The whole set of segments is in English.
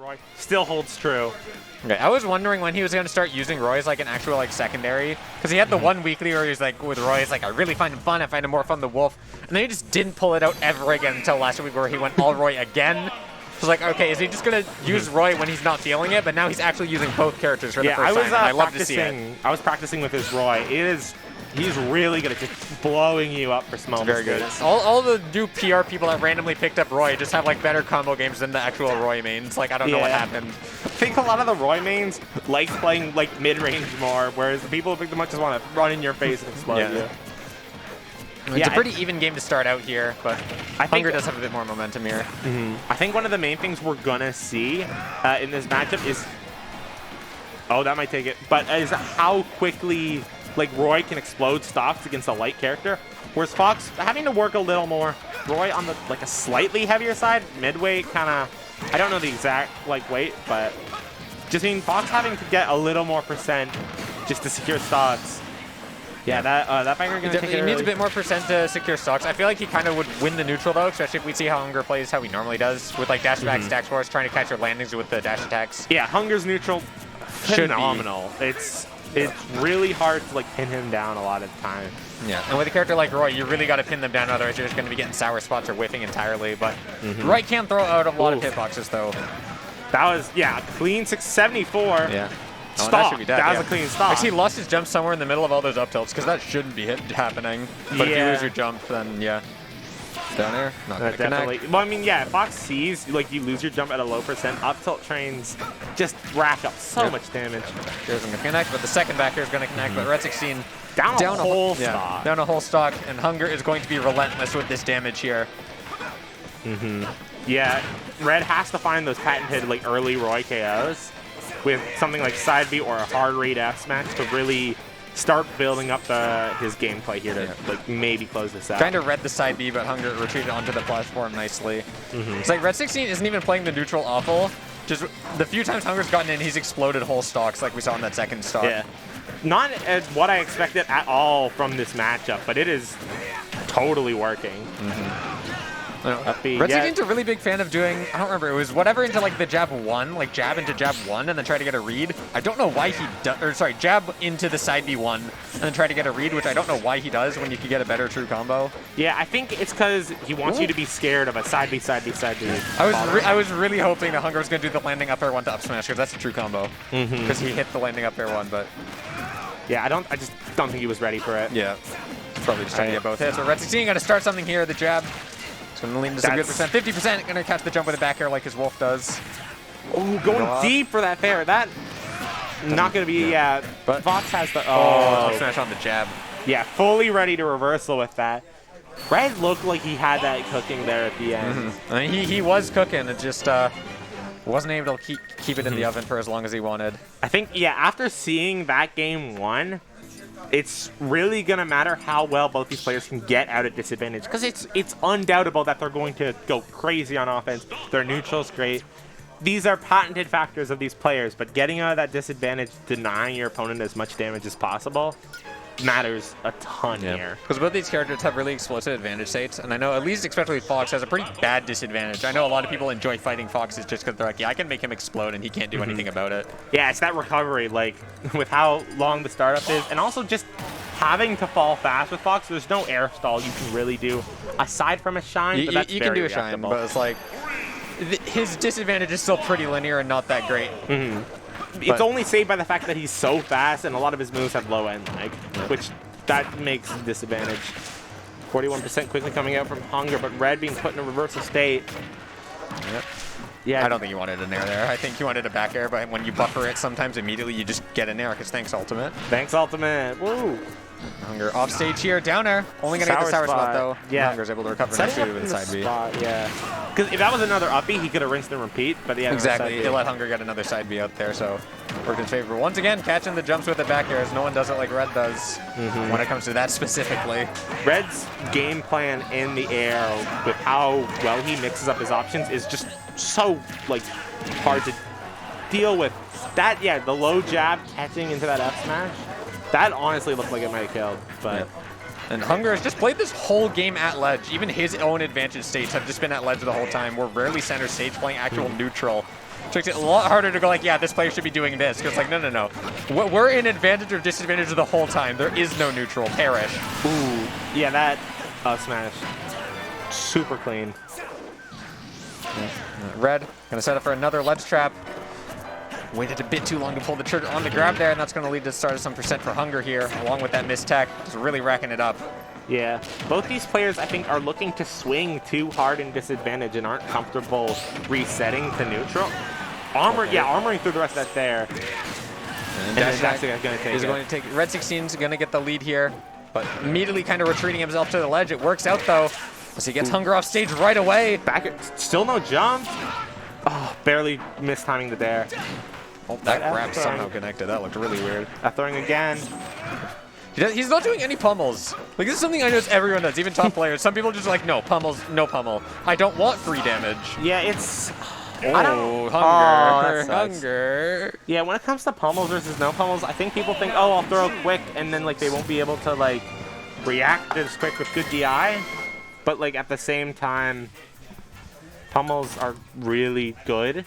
Roy still holds true. Okay, I was wondering when he was going to start using Roy as like an actual like secondary, because he had the one weekly where he was like with Roy, it's like I really find him fun, I find him more fun than Wolf, and then he just didn't pull it out ever again until last week where he went all Roy again. I was like, okay, is he just going to use Roy when he's not feeling it? But now he's actually using both characters for the first time, and I love to see it. I was practicing with his Roy. He's really good at just blowing you up for small Very good. All the new PR people that randomly picked up Roy just have like better combo games than the actual Roy mains. Like, I don't know what happened. I think a lot of the Roy mains like playing like mid-range more, whereas the people who pick them up just want to run in your face and explode you. It's a pretty even game to start out here, but Hunger does have a bit more momentum here. I think one of the main things we're gonna see in this matchup is, that might take it, but is how quickly like Roy can explode stocks against a light character, whereas Fox having to work a little more. Roy on the like a slightly heavier side, midweight kind of. I don't know the exact like weight, but just mean Fox having to get a little more percent just to secure stocks. Yeah, that banger gonna take it. He needs a bit more percent to secure stocks. I feel like he kind of would win the neutral though, especially if we see how Hunger plays how he normally does with like dash back, stack force, trying to catch your landings with the dash attacks. Yeah, Hunger's neutral phenomenal. It's really hard to like pin him down a lot of the time. Yeah, and with a character like Roy, you really got to pin them down, otherwise you're just going to be getting sour spots or whiffing entirely. But Roy can throw out a lot of hitboxes though. That was clean 674. Yeah. Stop. That should be dead. That was a clean stop. Actually, he lost his jump somewhere in the middle of all those up tilts because that shouldn't be happening. But if you lose your jump, then down there, not gonna connect. Well, I mean, Fox sees like you lose your jump at a low percent. Up tilt trains just rack up so much damage. Isn't gonna connect, but the second back here is gonna connect. But Red16 down a whole stock. Down a whole stock, and Hunger is going to be relentless with this damage here. Yeah, Red has to find those patented like early Roy KOs with something like side B or a hard read F smash to really start building up his gameplay here to like maybe close this out. Trying to read the side B, but Hunger retreated onto the platform nicely. It's like Red16 isn't even playing the neutral awful. Just the few times Hunger's gotten in, he's exploded whole stocks like we saw in that second stock. Yeah, not as what I expected at all from this matchup, but it is totally working. Red16's a really big fan of doing, I don't remember, it was whatever into like the jab 1, like jab into jab 1 and then try to get a read. I don't know why he does, or sorry, jab into the side B1 and then try to get a read, which I don't know why he does when you could get a better true combo. Yeah, I think it's because he wants you to be scared of a side B, side B, side B. I was really hoping that Hunger was going to do the landing up air 1 to up smash because that's a true combo. Because he hit the landing up air 1, but... Yeah, I just don't think he was ready for it. Yeah, probably just trying to get both hits. So Red16 got to start something here, the jab. It's going to lean to some good percent. 50% going to catch the jump with a back air like his Wolf does. Oh, going deep for that fair. That not going to be, but Fox has the, up smash on the jab. Yeah, fully ready to reversal with that. Red looked like he had that cooking there at the end. I mean, he was cooking. It just wasn't able to keep it in the oven for as long as he wanted. I think, after seeing that game 1, it's really going to matter how well both these players can get out of disadvantage, because it's undoubtable that they're going to go crazy on offense. Their neutral's great. These are patented factors of these players, but getting out of that disadvantage, denying your opponent as much damage as possible, matters a ton here. Because both these characters have really explosive advantage states, and I know at least especially Fox has a pretty bad disadvantage. I know a lot of people enjoy fighting Foxes just because they're like, I can make him explode and he can't do anything about it. Yeah, it's that recovery, like with how long the startup is, and also just having to fall fast with Fox. There's no air stall you can really do aside from a shine. But that's you can do a shine, but it's like his disadvantage is still pretty linear and not that great. It's only saved by the fact that he's so fast and a lot of his moves have low end lag, which that makes a disadvantage. 41% quickly coming out from Hunger, but Red being put in a reversal state. Yeah, I don't think you wanted an air there. I think you wanted a back air, but when you buffer it, sometimes immediately you just get an air because thanks ultimate. Thanks ultimate. Woo! Hunger off stage here, down air. Only gonna get the sour spot though. Yeah, Hunger's able to recover nicely with side B. Because if that was another uppie, he could have rinsed and repeat. But yeah, exactly. He let Hunger get another side B out there, so worked in his favor. Once again, catching the jumps with the back airs. No one does it like Red does when it comes to that specifically. Red's game plan in the air with how well he mixes up his options is just so like hard to deal with. That the low jab catching into that F smash. That honestly looked like it might have killed, but And Hunger has just played this whole game at ledge. Even his own advantage states have just been at ledge the whole time. We're rarely center stage playing actual neutral. Which makes it a lot harder to go like, yeah, this player should be doing this. Because it's like, no, no, no. We're in advantage or disadvantage the whole time. There is no neutral. Perish. Ooh. Yeah, that smash. Super clean. Red, gonna set up for another ledge trap. Waited a bit too long to pull the trigger on the grab there, and that's gonna lead to start of some percent for Hunger here, along with that missed tech. Just really racking it up. Yeah, both these players, I think, are looking to swing too hard in disadvantage and aren't comfortable resetting to neutral. Armoring through the rest of that there. And that's actually going to take He's going to take Red16's going to get the lead here, but immediately kind of retreating himself to the ledge. It works out, though, as he gets Hunger off stage right away. Still no jump. Oh, barely mistiming the dare. Oh, that grab somehow connected. That looked really weird. Throwing again. He's not doing any pummels. Like, this is something I notice everyone does, even top players. Some people just like, no, pummels, no pummel. I don't want free damage. Yeah, it's... Oh, Hunger. Yeah, when it comes to pummels versus no pummels, I think people think, oh, I'll throw quick, and then, like, they won't be able to, like, react as quick with good DI. But, like, at the same time, pummels are really good.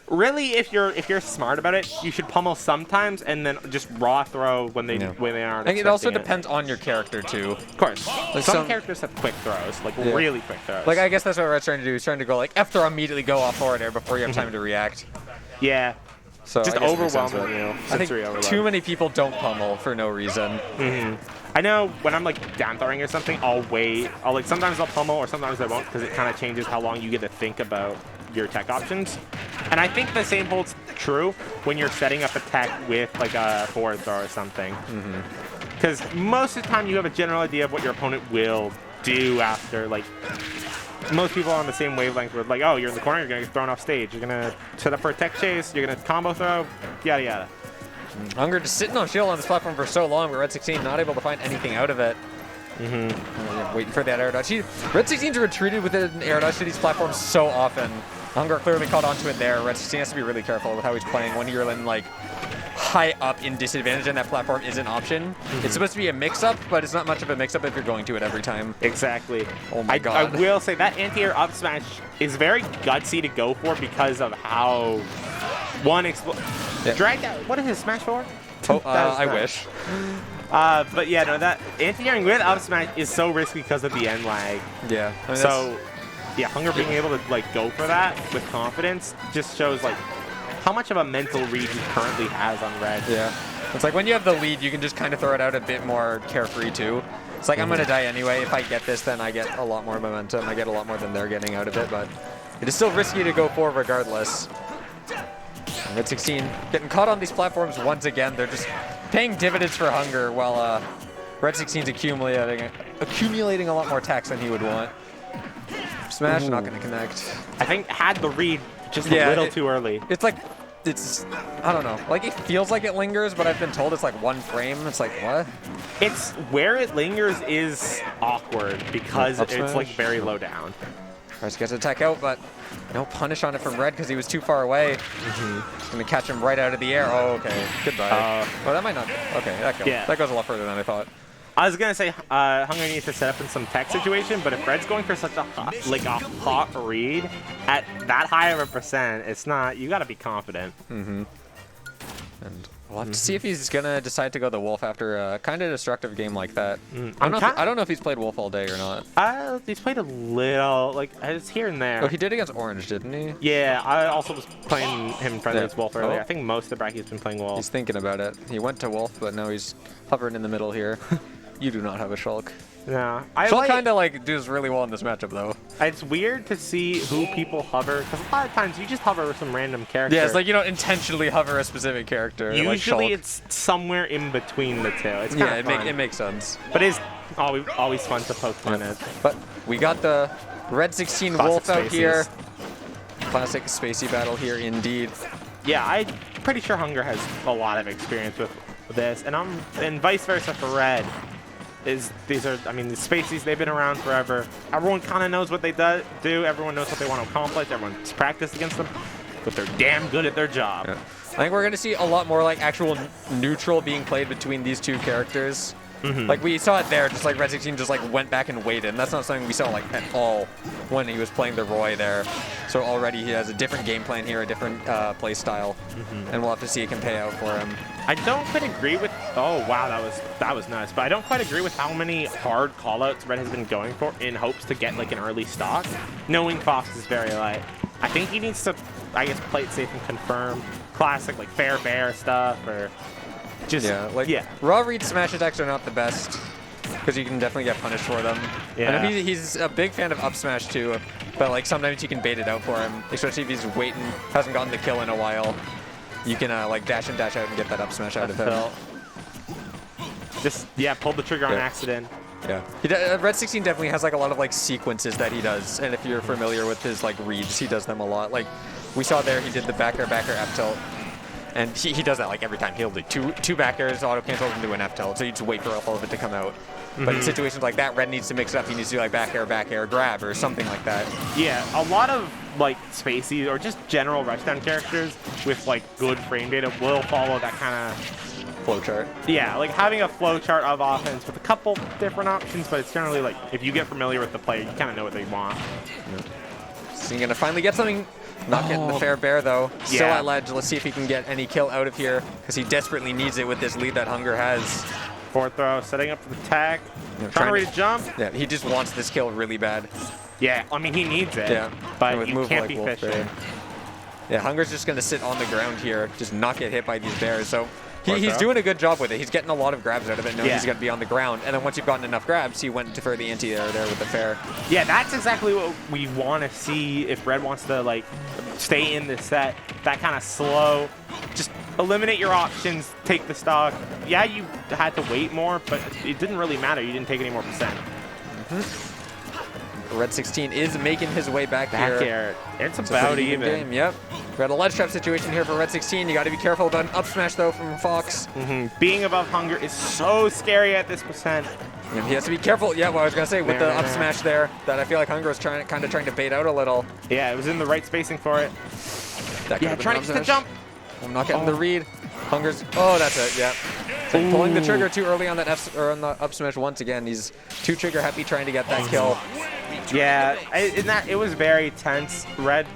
Really, if you're smart about it, you should pummel sometimes and then just raw throw when they aren't. I think it also depends on your character too. Of course, like some characters have quick throws, like really quick throws. Like I guess that's what Red's trying to do. He's trying to go like F throw immediately, go off forward air before you have time to react. Yeah. So just overwhelming you. I think too many people don't pummel for no reason. I know when I'm like down throwing or something, I'll wait. Sometimes I'll pummel or sometimes I won't because it kind of changes how long you get to think about your tech options. And I think the same holds true when you're setting up a tech with like a forward throw or something. Because most of the time you have a general idea of what your opponent will do after. Like most people are on the same wavelength with like, oh, you're in the corner, you're gonna get thrown off stage, you're gonna set up for a tech chase, you're gonna combo throw, yada yada. Hunger just sitting on shield on this platform for so long, but Red16 not able to find anything out of it. Waiting for that air dodge. Red16's retreated with an air dodge to these platforms so often. Hunger clearly caught onto it there. Red16 has to be really careful with how he's playing when you're in like high up in disadvantage and that platform is an option. It's supposed to be a mix-up, but it's not much of a mix-up if you're going to it every time. Exactly. Oh my god. I will say that anti-air up smash is very gutsy to go for because of how drag out. What is his smash for? Oh, I wish. But yeah, no, that anti-airing with up smash is so risky because of the end lag. Yeah. I mean, so, yeah, Hunger being able to like go for that with confidence just shows like how much of a mental read he currently has on Red. Yeah. It's like when you have the lead, you can just kind of throw it out a bit more carefree too. It's like I'm gonna die anyway. If I get this, then I get a lot more momentum. I get a lot more than they're getting out of it, but it is still risky to go for regardless. Red16 getting caught on these platforms once again. They're just paying dividends for Hunger while Red16's accumulating a lot more tax than he would want. Smash, not going to connect. I think had the read just a little too early. It's like, I don't know. Like it feels like it lingers, but I've been told it's like 1 frame. It's like, what? It's where it lingers is awkward because it's like very low down. Tries to get the tech out, but no punish on it from Red because he was too far away. Just going to catch him right out of the air. Oh, okay. Goodbye. Well, that might not. Okay, that goes a lot further than I thought. I was gonna say Hunger needs to set up in some tech situation, but if Red's going for such a hot read at that high of a percent, it's not. You gotta be confident. And we'll have to see if he's gonna decide to go the Wolf after a kind of destructive game like that. I don't know if he's played Wolf all day or not. He's played a little, like it's here and there. Oh, he did against Orange, didn't he? Yeah, I also was playing him friendly against Wolf earlier. I think most of the bracket's been playing Wolf. He's thinking about it. He went to Wolf, but now he's hovering in the middle here. You do not have a Shulk. No. Shulk kind of like does really well in this matchup though. It's weird to see who people hover, because a lot of times you just hover with some random character. Yeah, it's like you don't intentionally hover a specific character. Usually like it's somewhere in between the two. It's kind of fun. It makes sense. But it's always fun to poke fun at. But we got the Red16 Wolf out here. Classic spacey battle here indeed. Yeah, I'm pretty sure Hunger has a lot of experience with this, and vice versa for Red. These are the Spaceys, they've been around forever. Everyone kind of knows what they do. Everyone knows what they want to accomplish. Everyone's practiced against them, but they're damn good at their job. Yeah. I think we're going to see a lot more like actual neutral being played between these two characters. Like we saw it there, just like Red16 just like went back and waited, and that's not something we saw like at all when he was playing the Roy there. So already he has a different game plan here, a different play style, and we'll have to see if it can pay out for him. I don't quite agree with. Oh wow, that was nice. But I don't quite agree with how many hard callouts Red has been going for in hopes to get like an early stock, knowing Fox is very light. I think he needs to, I guess, play it safe and confirm classic like fair bear stuff or just raw read smash attacks are not the best because you can definitely get punished for them. I know he's a big fan of up smash too, but like sometimes you can bait it out for him, especially if he's waiting, hasn't gotten the kill in a while. You can like dash and dash out and get that up smash out of him. Just pull the trigger on accident. Yeah, Red16 definitely has like a lot of like sequences that he does, and if you're familiar with his like reads, he does them a lot. Like we saw there, he did the back air F tilt, and he does that like every time. He'll do two back airs, auto cancels, and do an F tilt. So you just wait for all of it to come out. But in situations like that, Red needs to mix it up. He needs to do like back air grab or something like that. Yeah, a lot of like spacey or just general rushdown characters with like good frame data will follow that kind of flowchart. Yeah, like having a flowchart of offense with a couple different options, but it's generally like if you get familiar with the player, you kind of know what they want. So you're gonna finally get something. Not getting the fair bear though. Still at ledge. Let's see if he can get any kill out of here because he desperately needs it with this lead that Hunger has. Forward throw, setting up for the tag. Trying to jump. Yeah, he just wants this kill really bad. Yeah, I mean he needs it. Yeah, but you can't be fishing. Yeah, Hunger's just gonna sit on the ground here, just not get hit by these bears. So he's doing a good job with it. He's getting a lot of grabs out of it, knowing he's gonna be on the ground. And then once you've gotten enough grabs, he went for the anti-air there with the fair. Yeah, that's exactly what we want to see if Red wants to like stay in this set. That kind of slow, just eliminate your options, take the stock. Yeah, you had to wait more, but it didn't really matter. You didn't take any more percent. Red16 is making his way back here. It's about even. Game. Yep. We're at a ledge trap situation here for Red16. You got to be careful about an up smash though from Fox. Being above Hunger is so scary at this percent. And he has to be careful. Yeah, well, I was gonna say with the up smash there, that I feel like Hunger was kind of trying to bait out a little. Yeah, it was in the right spacing for it. That trying to get the jump. I'm not getting the read. Hunger's. Oh, that's it. Yeah. So pulling the trigger too early on that on the up smash once again. He's too trigger happy trying to get that kill. Yeah, it was very tense. Red